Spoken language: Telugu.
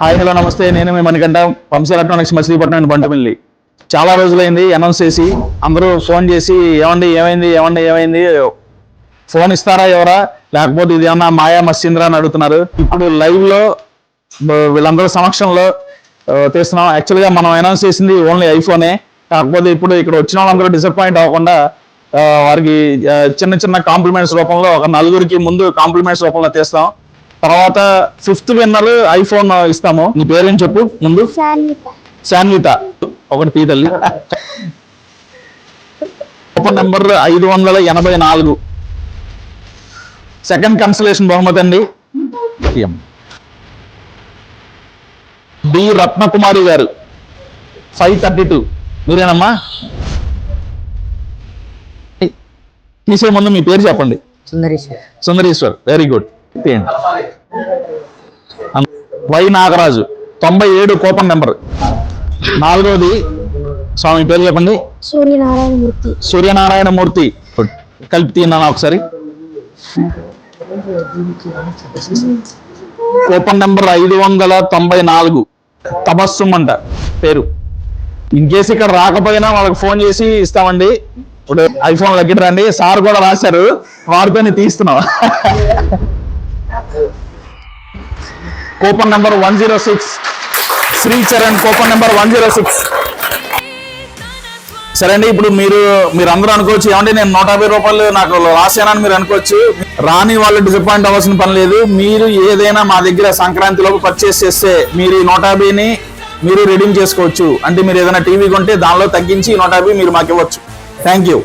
హాయ్ హలో నమస్తే, నేను మీ మణికంఠ, వంశీ ఎలక్ట్రానిక్స్, మచిలీపట్నం, బంటుమిల్లి. చాలా రోజులైంది అనౌన్స్ చేసి, అందరూ ఫోన్ చేసి ఏమండి ఏమైంది ఫోన్ ఇస్తారా ఎవరా, లేకపోతే ఇది ఏమన్నా మాయా మస్తీంద్రా అని అడుగుతున్నారు. ఇప్పుడు లైవ్ లో వీళ్ళందరూ సమక్షంలో తీస్తున్నాం. యాక్చువల్గా మనం అనౌన్స్ చేసింది ఓన్లీ ఐఫోనే. కాకపోతే ఇప్పుడు ఇక్కడ వచ్చిన వాళ్ళందరూ డిసప్పాయింట్ అవ్వకుండా వారికి చిన్న చిన్న కాంప్లిమెంట్స్ రూపంలో ఒక నలుగురికి ముందు కాంప్లిమెంట్స్ రూపంలో తీస్తాం. తర్వాత 5th విన్నర్ ఐఫోన్ ఇస్తాము. నీ పేరేం చెప్పు ముందు. శాన్విత. ఒకటి పీ తల్లి. Open number 584. సెకండ్ కన్సలేషన్ బహుమతి అండి బి రత్నకుమారి గారు 532. మీరేనమ్మా? తీసే ముందు మీ పేరు చెప్పండి. Sundareshwar. Very good. Y Nagaraju 97 coupon number. 4వది స్వామి పేరు చెప్పండి. సూర్యనారాయణమూర్తి. కలిపి తీయన్నా ఒకసారి. Coupon number 594. తబస్సుమంట పేరు. ఇన్ కేసు ఇక్కడ రాకపోయినా వాళ్ళకి ఫోన్ చేసి ఇస్తామండి. ఇప్పుడు ఐఫోన్ లెక్క రండి. సార్ కూడా రాశారు, వారిపైన తీస్తున్నాం. Coupon number 106. Sricharan coupon number 106. సరే అండి, ఇప్పుడు మీరు అందరూ అనుకోవచ్చు, ఏమంటే నేను 150 రూపాయలు నాకు రాశానని మీరు అనుకోవచ్చు. రాని వాళ్ళు డిసప్పాయింట్ అవ్వాల్సిన పని లేదు. మీరు ఏదైనా మా దగ్గర సంక్రాంతి లోపు పర్చేస్ చేస్తే మీరు ఈ 150ని మీరు రిడీమ్ చేసుకోవచ్చు. అంటే మీరు ఏదైనా టీవీ కొంటే దానిలో తగ్గించి 150 మీరు మాకు ఇవ్వచ్చు. Thank you.